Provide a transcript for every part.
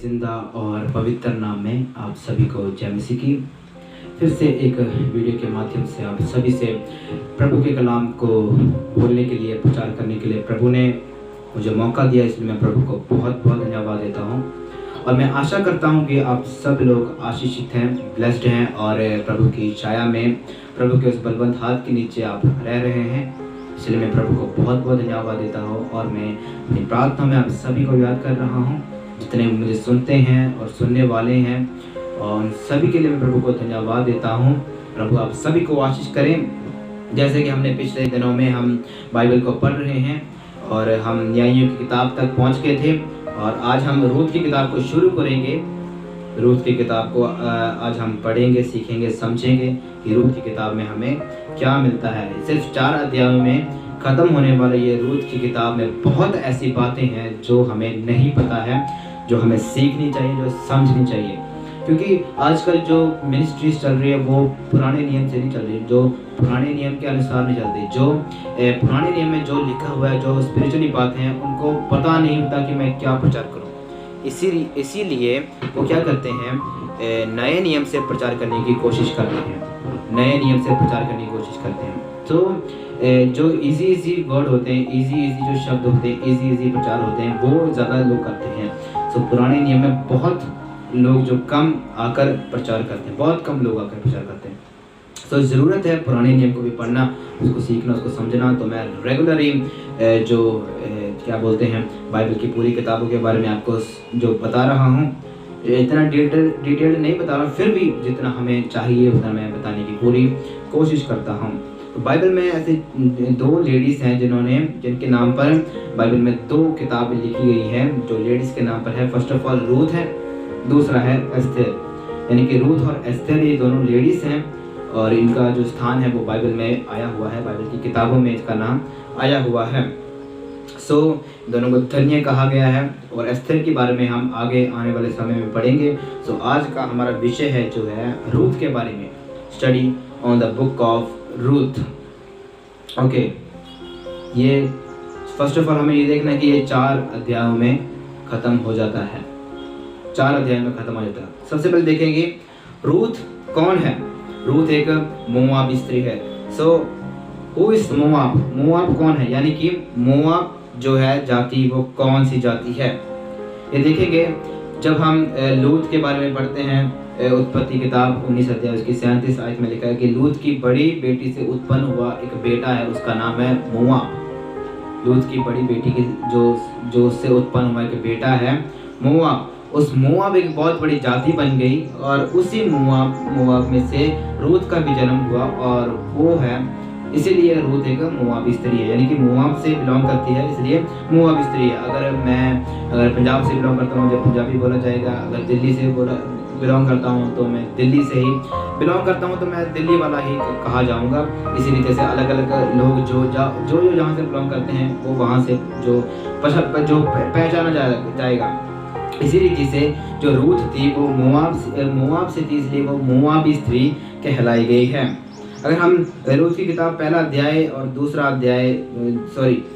जिंदा और पवित्र नाम में आप सभी को जय मसीह की। फिर से एक वीडियो के माध्यम से आप सभी से प्रभु के कलाम को बोलने के लिए, प्रचार करने के लिए प्रभु ने मुझे मौका दिया, इसलिए मैं प्रभु को बहुत बहुत धन्यवाद देता हूँ। और मैं आशा करता हूँ कि आप सब लोग आशीषित हैं, ब्लेस्ड हैं और प्रभु की छाया में, प्रभु के उस बलवंत हाथ के नीचे आप रह रहे हैं। इसलिए मैं प्रभु को बहुत बहुत धन्यवाद देता हूँ और मैं अपनी प्रार्थना में आप सभी को याद कर रहा हूँ, जितने मुझे सुनते हैं और सुनने वाले हैं, और उन सभी के लिए मैं प्रभु को धन्यवाद देता हूँ। प्रभु आप सभी को आशीष करें। जैसे कि हमने पिछले दिनों में हम बाइबल को पढ़ रहे हैं और हम न्यायियों की किताब तक पहुँच गए थे, और आज हम रूत की किताब को शुरू करेंगे। रूत की किताब को आज हम पढ़ेंगे, सीखेंगे, समझेंगे कि रूत की किताब में हमें क्या मिलता है। सिर्फ 4 अध्यायों में ख़त्म होने वाले ये रूत की किताब में बहुत ऐसी बातें हैं जो हमें नहीं पता है, जो हमें सीखनी चाहिए, जो समझनी चाहिए। क्योंकि आजकल जो मिनिस्ट्रीज चल रही है वो पुराने नियम से नहीं चल रही, जो पुराने नियम के अनुसार नहीं चल रही। जो पुराने नियम में जो लिखा हुआ है, जो स्पिरिचुअली बातें हैं, उनको पता नहीं होता कि मैं क्या प्रचार करूं। इसीलिए वो क्या करते हैं, नए नियम से प्रचार करने की कोशिश करते हैं, नए नियम से प्रचार करने की कोशिश करते हैं। तो जो इजी वर्ड होते हैं, इजी जो शब्द होते हैं, इजी प्रचार होते हैं, वो ज़्यादा लोग करते हैं। तो पुराने नियम में बहुत लोग जो कम आकर प्रचार करते हैं, बहुत कम लोग आकर प्रचार करते हैं। तो ज़रूरत है पुराने नियम को भी पढ़ना, उसको सीखना, उसको समझना। तो मैं रेगुलरली जो क्या बोलते हैं, बाइबल की पूरी किताबों के बारे में आपको जो बता रहा हूँ, इतना डिटेल्ड नहीं बता रहा हूँ, फिर भी जितना हमें चाहिए उतना मैं बताने की पूरी कोशिश करता हूँ। तो बाइबल में ऐसे 2 लेडीज़ हैं जिनके नाम पर बाइबल में 2 किताबें लिखी गई हैं, जो लेडीज़ के नाम पर है। फर्स्ट ऑफ ऑल रूथ है, दूसरा है एस्थर। यानी कि रूथ और एस्थर ये दोनों लेडीज़ हैं और इनका जो स्थान है वो बाइबल में आया हुआ है, बाइबल की किताबों में इसका नाम आया हुआ है। दोनों को धन्य कहा गया है, और एस्थर के बारे में हम आगे आने वाले समय में पढ़ेंगे। आज का हमारा विषय है जो है रूथ के बारे में, study on the book of Ruth. Okay, ये फर्स्ट ऑफ ऑल हमें ये देखना है कि ये 4 अध्यायों में ख़त्म हो जाता है, 4 अध्याय में ख़त्म हो जाता है। सबसे पहले देखेंगे रूथ कौन है। रूथ एक मोआब स्त्री है। Who is Moab? मोआब कौन है, यानी कि मोआब जो है जाति, वो कौन सी जाति है, ये देखेंगे जब हम लूत के बारे में पढ़ते हैं। उत्पत्ति किताब 19 अध्याय उसकी 37 आयत में लिखा है कि लूत की बड़ी बेटी से उत्पन्न हुआ एक बेटा है, उसका नाम है मोआब। लूत की बड़ी बेटी की जो उससे उत्पन्न हुआ एक बेटा है मोआब। उस मोआब एक बहुत बड़ी जाति बन गई, और उसी मोआब में से रूथ का भी जन्म हुआ, और वो है, इसीलिए रूथ एक मोआबी स्त्री है, यानी कि मोआब से बिलोंग करती है, इसलिए मोआबी स्त्री है। अगर पंजाब से बिलोंग करता हूँ मुझे पंजाबी बोला जाएगा, अगर दिल्ली से बिलोंग करता हूँ तो मैं दिल्ली से ही बिलोंग करता हूँ, तो मैं दिल्ली वाला ही कहा जाऊँगा। इसी रीति से अलग अलग लोग जो जहाँ से बिलोंग करते हैं वो वहाँ से जो पहचाना जाएगा। इसी रीति से जो रूथ थी वो मोआब से थी, इसलिए वो मोआबी स्त्री कहलाई गई है। अगर हम रूथ की किताब पहला अध्याय और दूसरा अध्याय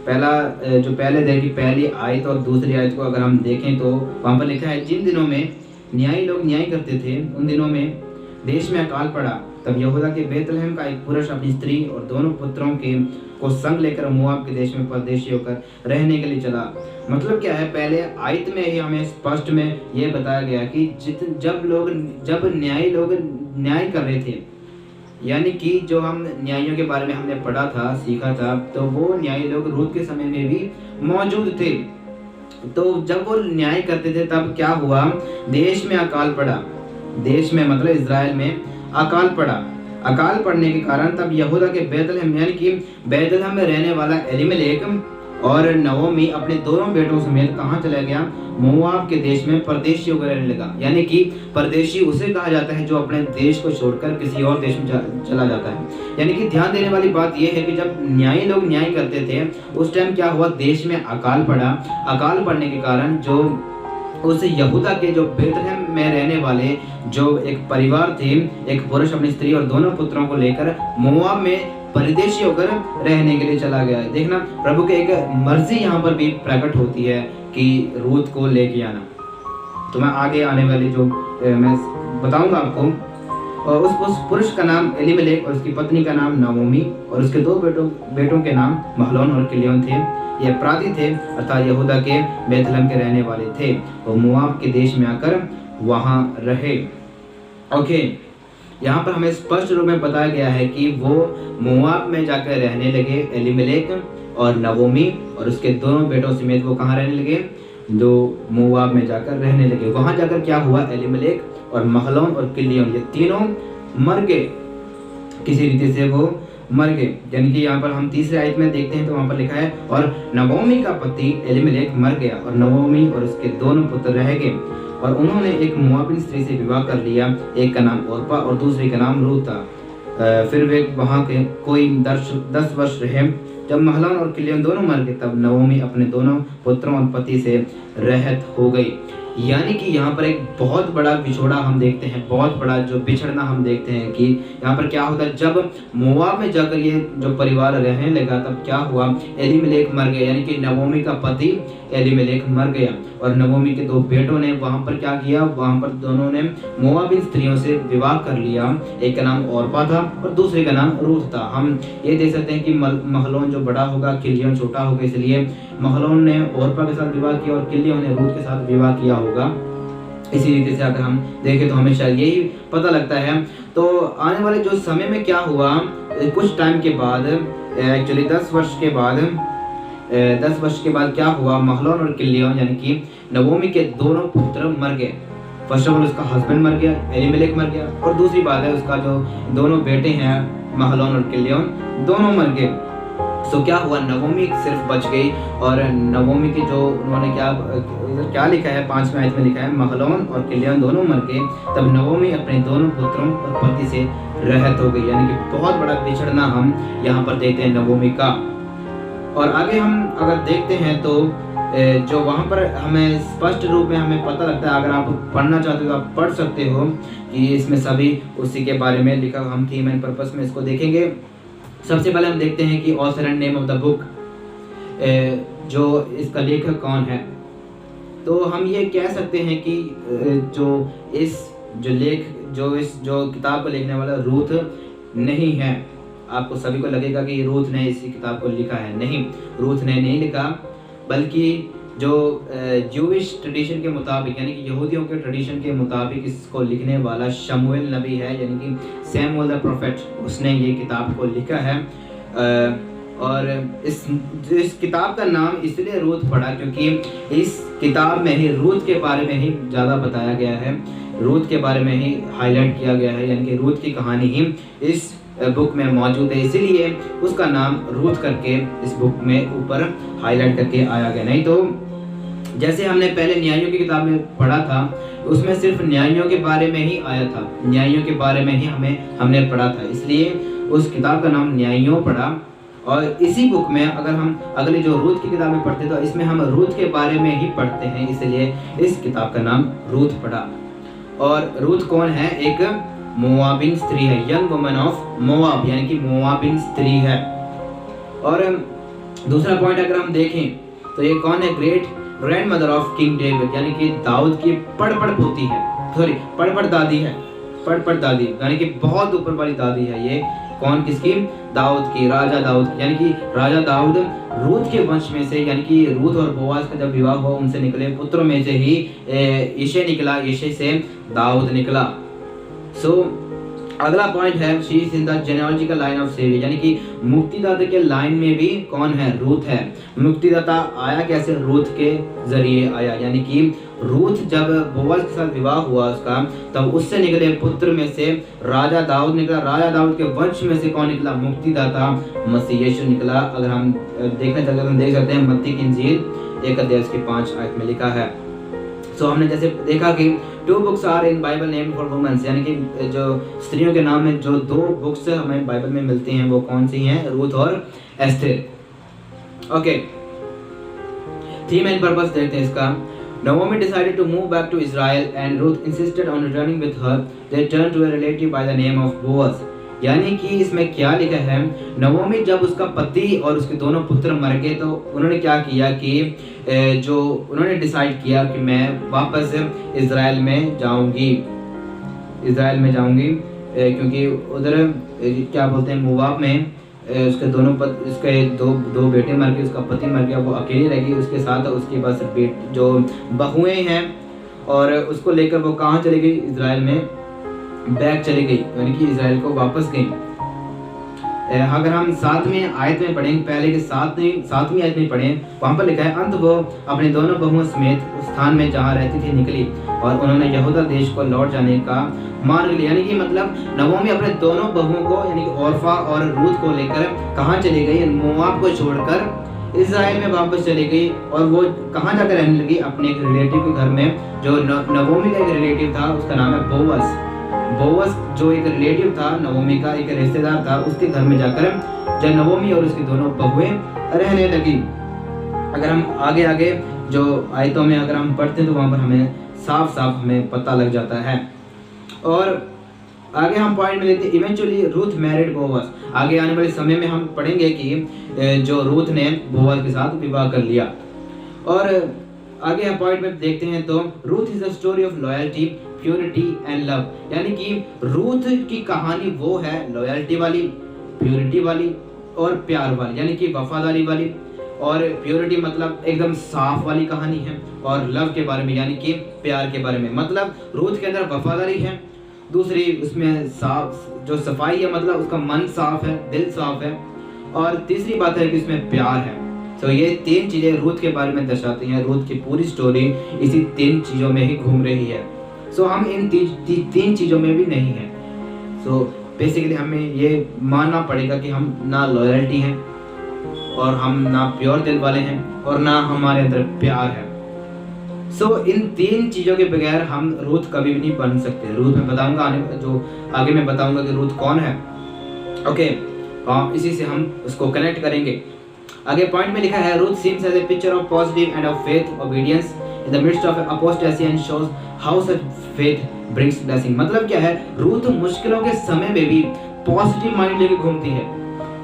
पहले अध्याय की पहली आयत और दूसरी आयत को अगर हम देखें तो वहाँ पर लिखा है, जिन दिनों में न्यायी लोग न्याय करते थे उन दिनों में देश में अकाल पड़ा। तब यहूदा के बेतलहम का एक पुरुष अपनी स्त्री और दोनों पुत्रों को संग लेकर मोआब के देश में परदेशी होकर रहने के लिए चला। मतलब क्या है, पहले आयत में ही हमें स्पष्ट में ये बताया गया कि जब न्यायी लोग न्याय कर रहे थे, यानी कि जो हम न्यायियों के बारे में हमने पढ़ा था, सीखा था, तो वो न्यायी लोग रूथ के समय में भी मौजूद थे। तो जब वो न्याय करते थे तब क्या हुआ, देश में अकाल पड़ा। देश में मतलब इज़राइल में अकाल पड़ा। अकाल पड़ने के कारण तब यहूदा के बेतलहम, यानी कि बेतलहम में रहने वाला एलीमेलेक और नवोमी अपने दोनों बेटों समेत कहाँ चला गया, मोआब के देश में परदेशी होकर रहने लगा। यानी कि परदेशी उसे कहा जाता है जो अपने देश को छोड़कर किसी और देश में चला जाता है। यानी कि ध्यान देने वाली बात यह है कि जब न्यायी लोग न्याय करते थे उस टाइम क्या हुआ, देश में अकाल पड़ा। अकाल पड़ने के कारण जो उस यहूदा के जो बेतलहम में रहने वाले जो एक परिवार थे, एक पुरुष अपनी स्त्री और दोनों पुत्रों को लेकर मोआब में परदेशी होकर रहने के लिए चला गया। देखना प्रभु के एक मर्जी यहाँ पर भी प्रकट होती है कि रूत को लेके आना। तो मैं आगे आने वाली जो मैं बताऊंगा आपको। और उस पुरुष का नाम एलीमेलेक और उसकी पत्नी का नाम नवोमी और उसके 2 बेटों के नाम महलोन और किलियोन थे। ये अपराधी थे अर्थात यहूदा के बेथलेहम के रहने वाले थे। वो मोआब के देश में आकर वहाँ रहे। ओके, यहाँ पर हमें स्पष्ट रूप में बताया गया है कि वो मोआब में जाकर रहने लगे, एलीमेलेक और नवोमी और उसके दोनों बेटों समेत वो कहाँ रहने लगे, जो मोआब में जाकर रहने लगे। वहाँ जाकर क्या हुआ, एलीमेलेक और महलोन और किलियोन ये तीनों मर गए, किसी रीति से वो मर गए। यानी कि यहाँ पर हम तीसरे आयत में देखते हैं तो वहाँ पर लिखा है और नवोमी का पति एलीमेलेक मर गया और नवोमी और उसके दोनों पुत्र रह गए और उन्होंने एक मोआबिन स्त्री से विवाह कर लिया। एक का नाम ओरपा और दूसरे का नाम रूत था। फिर वे वहाँ के कोई 10 वर्ष रहे। जब महलोन और किलियोन दोनों मर गए तब नवोमी अपने दोनों पुत्रों और पति से रहत हो गई। यानी कि यहाँ पर एक बहुत बड़ा बिछोड़ा हम देखते हैं, बहुत बड़ा जो बिछड़ना हम देखते हैं कि यहाँ पर क्या होता है, जब मोआब में जाकर ये जो परिवार रहने लगा तब क्या हुआ, एलीमेलेक मर गया। यानी कि नवोमी का पति एलीमेलेक मर गया और नवोमी के 2 बेटों ने वहाँ पर क्या किया, वहाँ पर दोनों ने मोआबिन स्त्रियों से विवाह कर लिया। एक का नाम ओरपा था और दूसरे का नाम रूत था। हम ये देख सकते हैं कि महलोन जो बड़ा होगा, किलियोन छोटा होगा, इसलिए महलोन ने ओरपा के साथ विवाह किया और किलियोन ने रूत के साथ विवाह किया होगा। इसी रीति से अगर हम देखें तो हमें शायद यही पता लगता है। तो आने वाले जो समय में क्या हुआ, कुछ टाइम के बाद, एक्चुअली 10 वर्ष के बाद क्या हुआ, महलोन और किलियोन यानी कि नवोमी के दोनों पुत्र मर गए। फर्स्ट ऑफ ऑल उसका हस्बैंड मर गया, एलीमेलेक मर गया, और दूसरी बात है उसका जो दोनों बेटे हैं महलोन और किलियोन दोनों मर गए। सो क्या हुआ, नवोमी सिर्फ बच गई और नवोमी की जो उन्होंने क्या लिखा है 5वें आयत में लिखा है महलोन और किलियोन दोनों मर गए। तब नवोमी अपने दोनों पुत्रों और पति से रहत हो गई। यानी कि बहुत बड़ा बिछड़ना हम यहाँ पर देखते हैं नवोमी का। और आगे हम अगर देखते हैं तो जो वहाँ पर हमें स्पष्ट रूप में हमें पता लगता है, अगर आप पढ़ना चाहते हो तो आप पढ़ सकते हो कि इसमें सभी उसी के बारे में लिखा। हम थीम एंड पर्पस में इसको देखेंगे। सबसे पहले हम देखते हैं कि author and name of the book, जो इसका लेखक कौन है। तो हम ये कह सकते हैं कि जो किताब को लिखने वाला रूथ नहीं है। आपको सभी को लगेगा कि रूथ ने इसी किताब को लिखा है, नहीं, रूथ ने नहीं लिखा, बल्कि जो ज्यूइश ट्रेडिशन के मुताबिक यानी कि यहूदियों के ट्रेडिशन के मुताबिक इसको लिखने वाला शमूएल नबी है, यानी कि सैमुअल द प्रोफेट, उसने ये किताब को लिखा है। और इस किताब का नाम इसलिए रूथ पड़ा क्योंकि इस किताब में ही रूथ के बारे में ही ज़्यादा बताया गया है, रूथ के बारे में ही हाईलाइट किया गया है, यानी कि रूथ की कहानी ही इस बुक में मौजूद है, इसीलिए उसका नाम रूथ करके इस बुक में ऊपर हाईलाइट करके आया गया। नहीं तो जैसे हमने पहले न्यायों की किताब में पढ़ा था, उसमें सिर्फ न्यायों के बारे में ही आया था, न्यायों के बारे में ही हमने पढ़ा था, इसलिए उस किताब का नाम न्यायों पड़ा। और इसी बुक में अगर हम अगली जो रूथ की किताब में पढ़ते तो इसमें हम रूथ के बारे में ही पढ़ते हैं, इसलिए इस किताब का नाम रूथ पड़ा। और रूथ कौन है, एक मोआबिन स्त्री है, यंग वुमन ऑफ मोआब, यानी कि मोआबिन स्त्री है। और दूसरा पॉइंट अगर हम देखें तो ये कौन है, great grand mother of king David, यानी कि दाऊद की पड़पड़ पोती है, सॉरी पड़पड़ दादी है, पड़पड़ दादी यानी कि बहुत ऊपर वाली दादी है। ये कौन, किसकी, दाऊद की, राजा दाऊद की, यानी कि राजा दाऊद रूथ के वंश में से, यानी कि रूथ और बोआज का जब विवाह हुआ उनसे निकले पुत्रों में से ही यिशै निकला, यिशै से दाऊद निकला। अगला पॉइंट है she is in the genealogical line of saviour, यानी कि मुक्तिदाता के लाइन में भी कौन है, रूथ है। मुक्तिदाता आया कैसे, रूथ के जरिए आया, यानी कि रूथ जब बोआज के साथ विवाह हुआ उसका, तब उससे निकले पुत्र में से राजा दाऊद निकला, राजा दाऊद के वंश में से कौन निकला, मुक्तिदाता मसीह यीशु निकला। अगर हम देखना चाहते हैं तो देख सकते हैं मत्ती की इंजील 1 अध्याय की 5 आयत में लिखा है। हमने जैसे देखा कि 2 books are in Bible name for women, यानी कि जो स्त्रियों के नाम में जो 2 बुक्स हमें बाइबल में मिलती हैं वो कौन सी हैं, रूथ और Esther. Okay, theme and purpose देखते हैं इसका। Naomi decided to move back to Israel and Ruth insisted on returning with her. They turned to a relative by the name of Boaz. यानी कि इसमें क्या लिखा है, नवोमी जब उसका पति और उसके दोनों पुत्र मर गए तो उन्होंने क्या किया कि जो उन्होंने डिसाइड किया कि मैं वापस इज़राइल में जाऊंगी, क्योंकि उधर क्या बोलते हैं मोआब में उसके उसके दो बेटे मर गए, उसका पति मर गया, वो अकेली रह गई, उसके साथ उसके पास जो बहुएं हैं, और उसको लेकर वो कहाँ चली गई, इज़राइल में बैक चली गई, यानी कि इज़राइल को वापस गई। अगर हम 7वें आयत में पढ़ें, पहले के 7वीं आयत में पढ़ें, वहाँ पर लिखा है, अंत वो अपने दोनों बहुओं समेत उस स्थान में जहाँ रहती थी निकली और उन्होंने यहूदा देश को लौट जाने का मार्ग लिया। यानी कि मतलब नवोमी अपने दोनों बहुओं को यानी कि ओर्फा और रूथ को लेकर कहाँ चली गई, मोआब को छोड़कर इज़राइल में वापस चली गई। और वो कहाँ जाकर रहने लगी, अपने एक रिलेटिव के घर में, जो नवोमी का एक रिलेटिव था, उसका नाम है बोअज। जो एक रिलेटिव था, नवोमी का एक रिश्तेदार था, उसके घर में जाकर जब नवोमी और उसकी दोनों बहुएं रहने लगी। अगर हम आगे जो आयतों में अगर हम पढ़ते हैं तो वहाँ पर हमें साफ हमें पता लग जाता है। और आगे हम पॉइंट में लेते हैं, इवेंचुअली रूथ मैरिड बोअज। आगे आने वाले समय में हम पढ़ेंगे कि जो रूथ ने बोअज के साथ विवाह कर लिया। और आगे हम पॉइंट में देखते हैं तो Ruth is the story of loyalty, purity and love. यानी कि रूथ की कहानी वो है लॉयल्टी वाली, प्योरिटी वाली और प्यार वाली, यानी कि वफादारी वाली। और प्योरिटी मतलब एकदम साफ वाली कहानी है, और लव के बारे में यानी कि प्यार के बारे में, मतलब रूथ के अंदर वफादारी है, दूसरी उसमें साफ जो सफाई है, मतलब उसका मन साफ है, दिल साफ है, और तीसरी बात है कि उसमें प्यार है। तो ये 3 चीजें रूथ के बारे में दर्शाती हैं। रूथ की पूरी स्टोरी इसी 3 चीजों में ही घूम रही है। सो हम इन 3 चीजों में भी नहीं है। सो बेसिकली हमें ये मानना पड़ेगा कि हम ना लॉयल्टी हैं, और हम ना प्योर दिल वाले हैं, और ना हमारे अंदर प्यार है। सो इन 3 चीजों के बगैर हम रूथ कभी भी नहीं बन सकते। रूथ में बताऊंगा आगे मैं बताऊंगा कि रूथ कौन है। ओके, इसी से हम उसको कनेक्ट करेंगे। आगे पॉइंट में लिखा है, Ruth seems as a picture of positive and of faith obedience in the midst of apostasy and shows how such faith brings blessing. मतलब क्या है, रूथ मुश्किलों के समय में भी पॉजिटिव माइंड लेके घूमती है।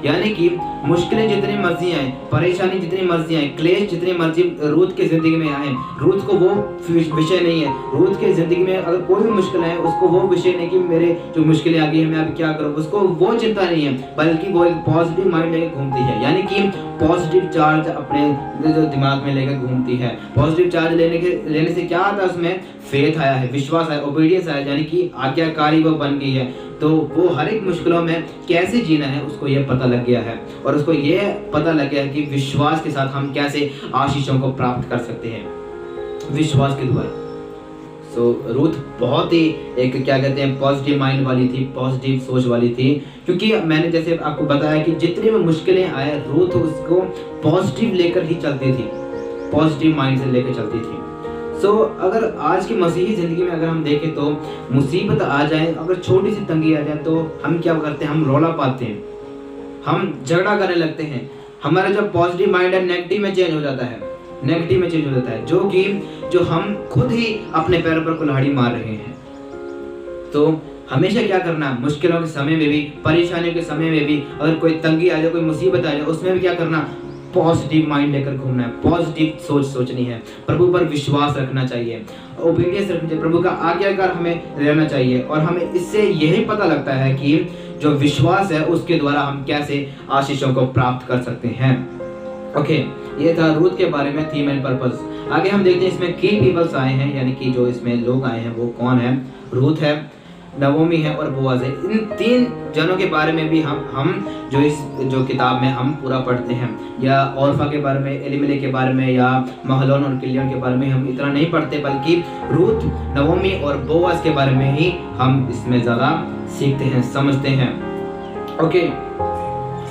यानी कि मुश्किलें जितनी मर्जी आए, परेशानी जितनी मर्जी आए, क्लेश जितनी मर्जी रूथ की जिंदगी में आए, रूथ को वो विषय नहीं है। रूथ की जिंदगी में अगर कोई भी मुश्किल है, उसको वो विषय नहीं कि मेरे जो मुश्किलें आ गई है मैं अब क्या करूं, उसको वो चिंता नहीं है, बल्कि वो एक पॉजिटिव माइंड लेकर घूमती है। यानी कि पॉजिटिव चार्ज अपने जो दिमाग में लेकर घूमती है। पॉजिटिव चार्ज लेने से क्या आता है, उसमें फेथ आया है, विश्वास आया, ओबीडियंस आया, यानी कि आज्ञाकारी वो बन गई है। तो वो हर एक मुश्किलों में कैसे जीना है उसको ये पता लग गया है, और उसको ये पता लग गया है कि विश्वास के साथ हम कैसे आशीषों को प्राप्त कर सकते हैं, विश्वास के द्वारा। सो रूथ बहुत ही एक क्या कहते हैं पॉजिटिव माइंड वाली थी, पॉजिटिव सोच वाली थी, क्योंकि मैंने जैसे आपको बताया कि जितनी भी मुश्किलें आए रूथ उसको पॉजिटिव लेकर ही चलती थी, पॉजिटिव माइंड से लेकर चलती थी। अगर आज की मसीही ज़िंदगी में अगर हम देखें तो मुसीबत आ जाए, अगर छोटी सी तंगी आ जाए तो हम क्या करते हैं, हम रौला पाते हैं, हम झगड़ा करने लगते हैं। हमारा जो पॉजिटिव माइंड है नेगेटिव में चेंज हो जाता है, जो हम खुद ही अपने पैरों पर कुल्हाड़ी मार रहे हैं। तो हमेशा क्या करना है, मुश्किलों के समय में भी, परेशानियों के समय में भी, अगर कोई तंगी आ जाए, कोई मुसीबत आ जाए, उसमें भी क्या करना, पॉजिटिव माइंड लेकर घूमना है, पॉजिटिव सोच सोचनी है, प्रभु पर विश्वास रखना चाहिए, ओबीडियंस रखनी चाहिए, प्रभु का आज्ञाकार हमें रहना चाहिए। और हमें इससे यही पता लगता है कि जो विश्वास है उसके द्वारा हम कैसे आशीषों को प्राप्त कर सकते हैं। ओके, ये था रूथ के बारे में थीम एंड पर्पस। आगे हम देखते हैं इसमें की पीपल्स आए हैं, यानी कि जो इसमें लोग आए हैं वो कौन है, रूथ है, नवोमी है और बोअज है। इन 3 जनों के बारे में भी हम जो किताब में हम पूरा पढ़ते हैं, या औरफा के बारे में, एलिमेलेक के बारे में, या महलोन और किलियन के बारे में हम इतना नहीं पढ़ते, बल्कि रूथ, नवोमी और बोअज के बारे में ही हम इसमें ज़्यादा सीखते हैं, समझते हैं। ओके,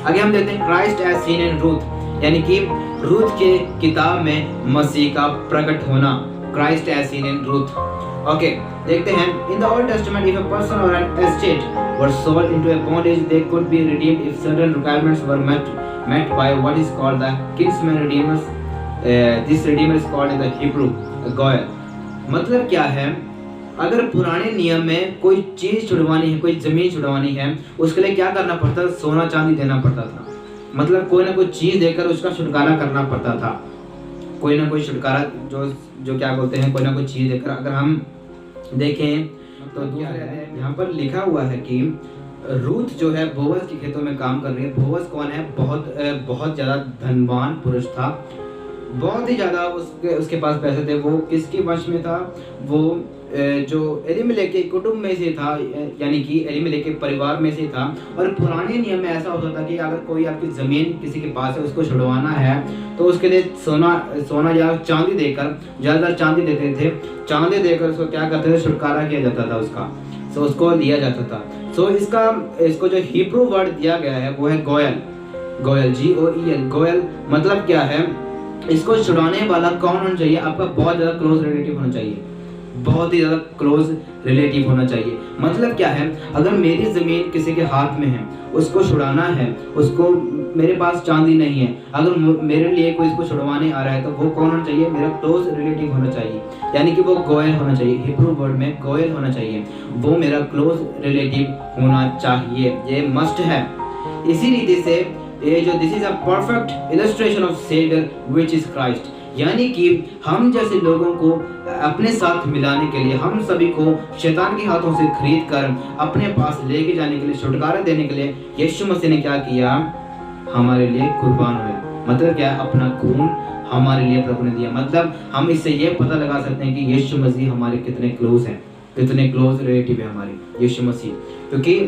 आगे हम देखते हैं Christ as seen in Ruth, यानी कि रूथ के किताब में मसीह का प्रकट होना, Christ as seen in Ruth. Okay, देखते हैं, in the Old Testament if a person or an estate were sold into a bondage they could be redeemed if certain requirements were met by what is called the kinsman redeemers. This redeemer is called in the Hebrew goel. मतलब क्या है अगर पुराने नियम में कोई चीज़ छुड़वानी है, कोई ज़मीन छुड़वानी है, उसके लिए क्या करना पड़ता था? सोना चांदी देना पड़ता था। मतलब कोई ना कोई चीज़ देकर उसका छुटकारा करना पड़ता था। कोई ना कोई छुटकारा जो क्या बोलते हैं, कोई ना कोई चीज़ देकर। अगर हम देखें तो यहाँ पर लिखा हुआ है कि रूथ जो है बोअज के खेतों में काम कर रही है। बोअज कौन है? बहुत ज़्यादा धनवान पुरुष था, बहुत ही ज़्यादा उसके पास पैसे थे। वो किसके वश में था? वो जो एलीमेलेक के कुटुंब में से था, यानी कि एलीमेलेक के परिवार में से था। और पुराने नियम में ऐसा होता था कि अगर कोई आपकी ज़मीन किसी के पास है, उसको छुड़वाना है, तो उसके लिए सोना या चांदी देकर, ज़्यादातर चांदी देते थे, चांदी देकर उसको क्या करते थे? छुटकारा किया जाता था उसका, सो उसको लिया जाता था। सो इसको जो हिब्रू वर्ड दिया गया है वो है गोयल। GOEL। गोयल मतलब क्या है? इसको छुड़ाने वाला कौन होना चाहिए? आपका बहुत ज़्यादा क्लोज रिलेटिव होना चाहिए, बहुत ही ज़्यादा क्लोज रिलेटिव होना चाहिए। मतलब क्या है? अगर मेरी ज़मीन किसी के हाथ में है, उसको छुड़ाना है, उसको मेरे पास चांदी नहीं है, अगर मेरे लिए कोई इसको छुड़वाने आ रहा है, तो वो कौन होना चाहिए? मेरा क्लोज रिलेटिव होना चाहिए, यानी कि वो गोयल होना चाहिए। हिब्रू वर्ड में गोयल होना चाहिए, वो मेरा क्लोज रिलेटिव होना चाहिए, ये मस्ट है। इसी रीति से ये जो this is a perfect illustration of saviour which is Christ, यानी कि हम जैसे लोगों को अपने साथ मिलाने के लिए, हम सभी को शैतान के हाथों से खरीद कर अपने पास लेके जाने के लिए, छुटकारा देने के लिए यीशु मसीह ने क्या किया? हमारे लिए कुर्बान हुए। मतलब क्या? अपना खून हमारे लिए प्रभु ने दिया। मतलब हम इससे ये पता लगा सकते हैं कि यीशु मसीह हमारे कितने क्लोज हैं, कितने क्लोज रिलेटिव है हमारे यीशु मसीह। क्योंकि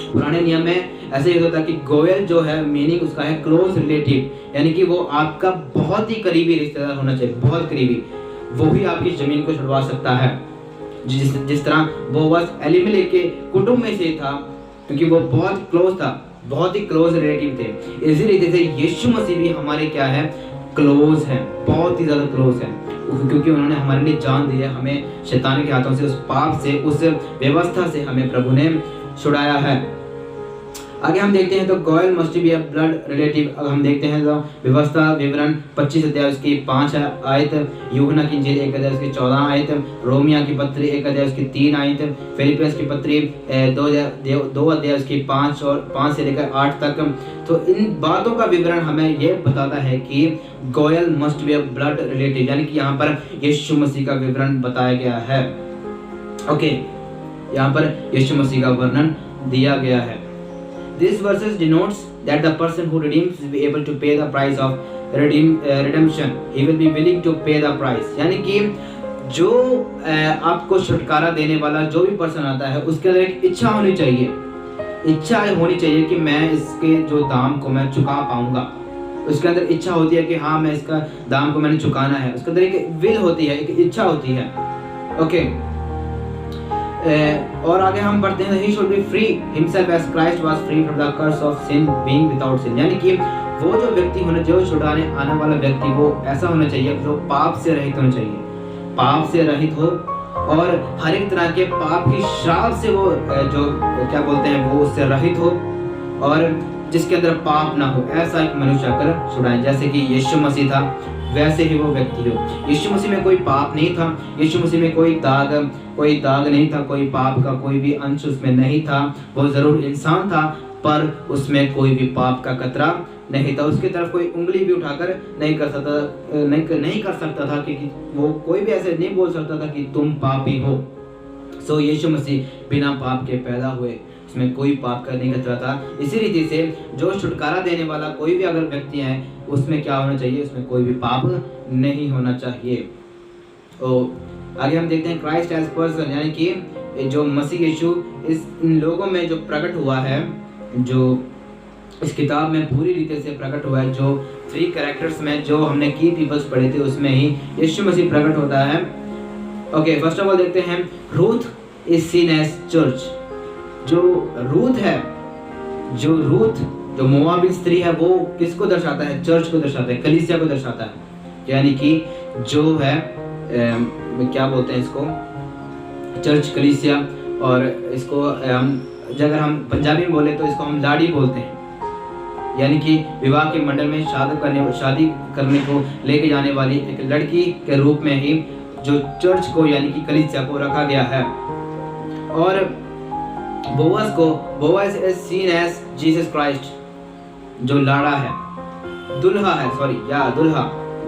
पुराने नियम में ऐसे ही होता था कि गोयल जो है मीनिंग उसका है क्लोज रिलेटिव, यानी कि वो आपका बहुत ही करीबी रिश्तेदार होना चाहिए, बहुत करीबी। वो ही आपकी जमीन को छुड़वा सकता है, जिस तरह बोअज एलीमेलेक के कुटुंब में से था, क्योंकि वो बहुत क्लोज था, बहुत ही क्लोज रिलेटिव थे। इसी रीति से यीशु मसीह भी हमारे क्या है? क्लोज है, बहुत ही ज़्यादा क्लोज है, क्योंकि उन्होंने हमारे लिए जान दी है। हमें शैतान के हाथों से, उस पाप से, उस व्यवस्था से हमें प्रभु ने छुड़ाया है। आगे हम देखते हैं तो Goyal must be a blood relative. अब हम देखते हैं तो व्यवस्था विवरण 25 अध्याय उसकी 5 आयत, यूहन्ना की इंजील 1 अध्याय उसकी 14 आयत, रोमिया की पत्री 1 अध्याय उसकी 3 आयत, फिलिपियंस की पत्री 2 अध्याय उसकी 5 से लेकर 8 तक। तो इन बातों का विवरण हमें ये बताता है कि Goyal must be a blood relative, यानी कि यहाँ पर यीशु मसीह का विवरण बताया गया है। ओके, यहाँ पर यीशु मसीह का वर्णन दिया गया है। This verses denotes that the person who redeems will be able to pay the price of redemption. He will be willing to pay the price. यानी कि जो आपको छुटकारा देने वाला जो भी पर्सन आता है, उसके अंदर एक इच्छा होनी चाहिए, इच्छा होनी चाहिए कि मैं इसके जो दाम को मैं चुका पाऊंगा। उसके अंदर इच्छा होती है कि हाँ, मैं इसका दाम को मैंने चुकाना है। उसके अंदर एक विल होती है, एक इच्छा होती है। ओके, और आगे हम पढ़ते हैं, he should be free himself as Christ was free from the curse of sin, being without sin। यानी कि वो जो व्यक्ति होना, जो छुड़ाने आने वाला व्यक्ति, वो ऐसा होना चाहिए जो पाप से रहित होना चाहिए, पाप से रहित हो और हर एक तरह के पाप की श्राप से वो जो क्या बोलते हैं वो उससे रहित हो, और जिसके अंदर पाप ना हो, ऐसा एक मनुष्य आकर छुड़ाए। जैसे कि यीशु मसीह था, वैसे ही वो व्यक्ति हो। यीशु मसीह में कोई पाप नहीं था, यीशु मसीह में कोई दाग नहीं था, कोई पाप का कोई भी अंश उसमें नहीं था। वो जरूर इंसान था, पर उसमें कोई भी पाप का कतरा नहीं था। उसकी तरफ कोई उंगली भी उठाकर नहीं कर सकता था कि वो कोई भी ऐसे नहीं बोल सकता था कि तुम पापी हो। सो यीशु मसीह बिना पाप के पैदा हुए, उसमें कोई पाप का नहीं खतरा था। इसी रीति से जो छुटकारा देने वाला कोई भी अगर व्यक्ति है, उसमें क्या होना चाहिए? उसमें कोई भी पाप नहीं होना चाहिए। और आगे हम देखते हैं क्राइस्ट एज पर्सन, यानी कि जो मसीह यीशु इन लोगों में जो प्रकट हुआ है, जो इस किताब में पूरी रीति से प्रकट हुआ है, जो 3 कैरेक्टर्स में जो हमने की पीपल्स पढ़े थे, उसमें ही यीशु मसीह प्रकट होता है। ओके, फर्स्ट ऑफ ऑल देखते हैं Ruth is seen as church. जो रूथ है, जो मोआबिन स्त्री है, वो किसको दर्शाता है? चर्च को दर्शाता है, कलीसिया को दर्शाता है। यानी कि जो है क्या बोलते हैं इसको? चर्च, कलीसिया। और इसको अगर हम पंजाबी में बोले तो इसको हम लाड़ी बोलते हैं। यानी कि विवाह के मंडल में शादी करने को लेके जाने वाली एक लड़की के रूप में ही जो चर्च को यानी कि कलीसिया को रखा गया है। और Boaz is seen as Jesus Christ, जो लाड़ा है, दुल्हा है,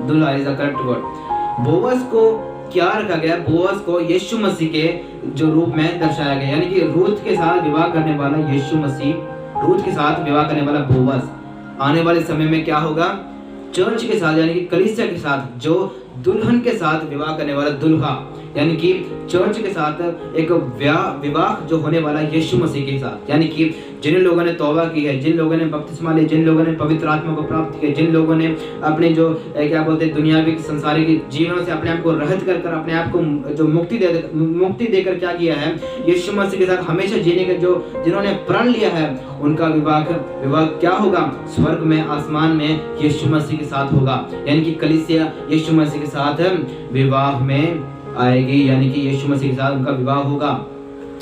दुल्हा is the correct word. Boaz को क्या रखा गया? बोअज को यीशु मसीह के जो रूप में दर्शाया गया, यानी कि रूथ के साथ विवाह करने वाला यीशु मसीह, रूथ के साथ विवाह करने वाला बोअज आने वाले समय में क्या होगा? चर्च के साथ यानी कि कलीसिया के साथ, जो दुल्हन के साथ विवाह करने वाला दुल्हा, यानी कि चर्च के साथ एक विवाह जो होने वाला यीशु मसीह के साथ, यानी कि जिन लोगों ने तौबा की है, जिन लोगों ने बपतिस्मा लिया, जिन लोगों ने पवित्र आत्मा को प्राप्त किया, जिन लोगों ने अपने जो क्या बोलते हैं दुनियावी संसारिक जीवनों से अपने आप को रहित कर अपने आप को जो मुक्ति देकर क्या किया है? यीशु मसीह के साथ हमेशा जीने के जो जिन्होंने प्रण लिया है, उनका विवाह क्या होगा? स्वर्ग में, आसमान में यीशु मसीह के साथ होगा, यानी कि कलीसिया यीशु मसीह के साथ विवाह में आएगी, यानी कि यीशु मसीह के साथ उनका विवाह होगा।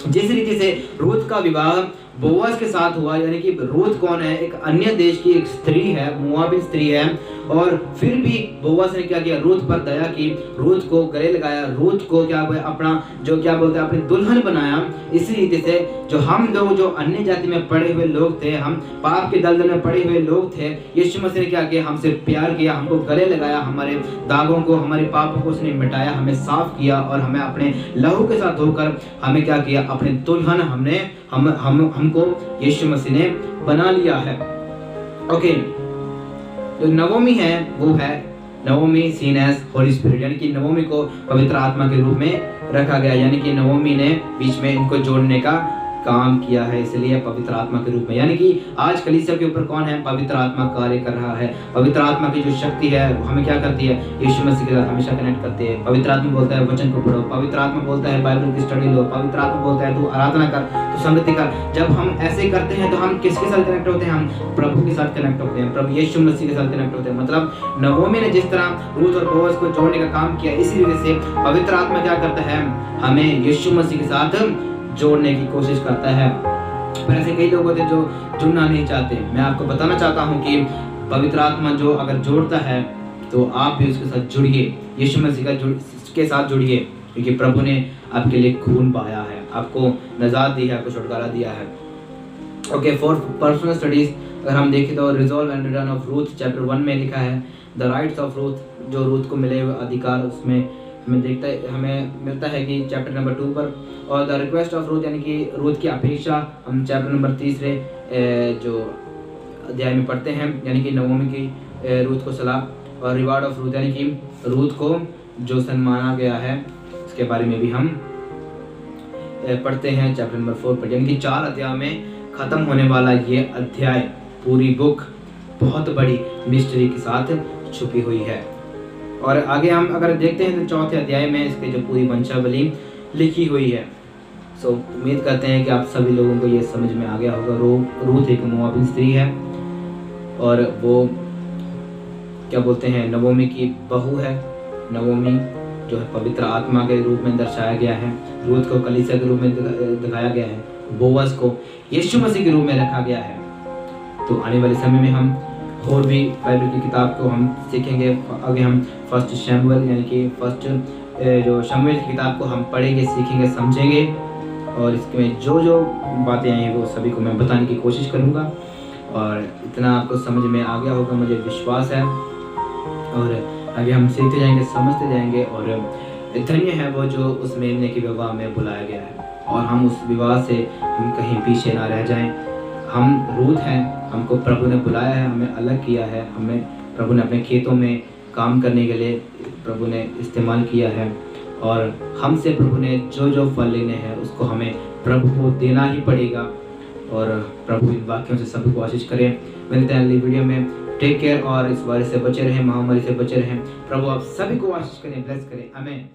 जिस रीति से रूथ का विवाह बोअज के साथ हुआ, यानी कि रूथ कौन है? एक अन्य देश की एक स्त्री है, मोआबिन स्त्री है, और फिर भी बोअज ने क्या किया? रूथ पर दया की, रूथ को गले लगाया, रूथ को क्या अपना जो क्या बोलते हैं अपनी दुल्हन बनाया। इसी रीति से जो हम लोग जो अन्य जाति में पड़े हुए लोग थे, हम पाप के दलदल में पड़े हुए लोग थे, यीशु मसीह ने क्या किया? हमसे प्यार किया, हमको गले लगाया, हमारे दागों को, हमारे पापों को उसने मिटाया, हमें साफ किया और हमें अपने लहू के साथ धोकर हमें क्या किया? अपने दुल्हन हमको यीशु मसीह ने बना लिया है। ओके, जो नवोमी है वो है नवोमी सीन एज होली स्पिरिट, यानी कि नवोमी को पवित्र आत्मा के रूप में रखा गया, यानी कि नवोमी ने बीच में इनको जोड़ने का काम किया है, इसलिए पवित्र आत्मा के रूप में। यानी कि आज कलीसिया के ऊपर कौन है? पवित्र आत्मा कार्य कर रहा है। पवित्र आत्मा की जो शक्ति है वो हमें क्या करती है? यीशु मसीह के साथ हमेशा कनेक्ट करती है। पवित्र आत्मा बोलता है वचन को पढ़ो, पवित्र आत्मा बोलता है बाइबल की स्टडी लो, पवित्र आत्मा बोलता है तू आराधना कर, तू संगति कर। जब हम ऐसे करते हैं तो हम किसके साथ कनेक्ट होते हैं? हम प्रभु के साथ कनेक्ट होते हैं, प्रभु यीशु मसीह के साथ कनेक्ट होते हैं। मतलब नवोमी ने जिस तरह रूथ और बोअज को जोड़ने का काम किया, इसी वजह से पवित्र आत्मा क्या करता है? हमें यीशु मसीह के साथ जोड़ने की कोशिश करता है। पर ऐसे कई लोग होते हैं जो जुड़ना नहीं चाहते। मैं आपको बताना चाहता हूँ कि पवित्र आत्मा जो अगर जोड़ता है तो आप भी उसके साथ जुड़िए, यीशु मसीह के साथ जुड़िए, क्योंकि प्रभु ने आपके लिए खून बहाया है, आपको नजात दी है, आपको छुटकारा दिया है। ओके, फॉर पर्सनल स्टडीज अगर हम देखें तो resolve and return of Ruth chapter 1 में लिखा है द राइट्स ऑफ रूथ, जो रूथ को मिले हुए अधिकार, उसमें हमें मिलता है कि चैप्टर नंबर 2 पर। और द रिक्वेस्ट ऑफ रूथ, यानी कि रूथ की अपेक्षा, हम चैप्टर नंबर 3 जो अध्याय में पढ़ते हैं, यानी कि नवोमी की रूथ को सलाह। और रिवार्ड ऑफ रूथ, यानी कि रूथ को जो सम्माना गया है, इसके बारे में भी हम पढ़ते हैं चैप्टर नंबर 4 पर। यानी कि 4 अध्याय में ख़त्म होने वाला ये अध्याय, पूरी बुक बहुत बड़ी मिस्ट्री के साथ छुपी हुई है। और आगे हम अगर देखते हैं तो 4थे अध्याय में इसके जो पूरी वंशावली लिखी हुई है। सो उम्मीद करते हैं कि आप सभी लोगों को ये समझ में आ गया होगा। रूथ एक मोआबिन स्त्री है और वो क्या बोलते हैं नवोमी की बहू है। नवोमी जो है पवित्र आत्मा के रूप में दर्शाया गया है, रूथ को कलीसिया के रूप में दिखाया गया है, बोअज को यीशु मसीह के रूप में रखा गया है। तो आने वाले समय में हम और भी बाइबल की किताब को हम सीखेंगे। आगे हम फर्स्ट शैमुएल यानी कि फर्स्ट जो शमूएल की किताब को हम पढ़ेंगे, सीखेंगे, समझेंगे और इसमें जो जो बातें आई हैं वो सभी को मैं बताने की कोशिश करूँगा। और इतना आपको समझ में आ गया होगा मुझे विश्वास है। और आगे हम सीखते जाएंगे, समझते जाएंगे और धन्य है वो जो उस मेमने के विवाह में बुलाया गया है और हम उस विवाह से हम कहीं पीछे ना रह जाएं। हम रूथ हैं, हमको प्रभु ने बुलाया है, हमें अलग किया है, हमें प्रभु ने अपने खेतों में काम करने के लिए प्रभु ने इस्तेमाल किया है और हमसे प्रभु ने जो जो फल लेने हैं उसको हमें प्रभु को देना ही पड़ेगा। और प्रभु इन वाक्यों से सभी को आशीष करें। मिलते हैं अगली वीडियो में। टेक केयर और इस वायरस से बचे रहें, महामारी से बचे रहें। प्रभु आप सभी को आशीष करें, ब्लेस करें। आमीन।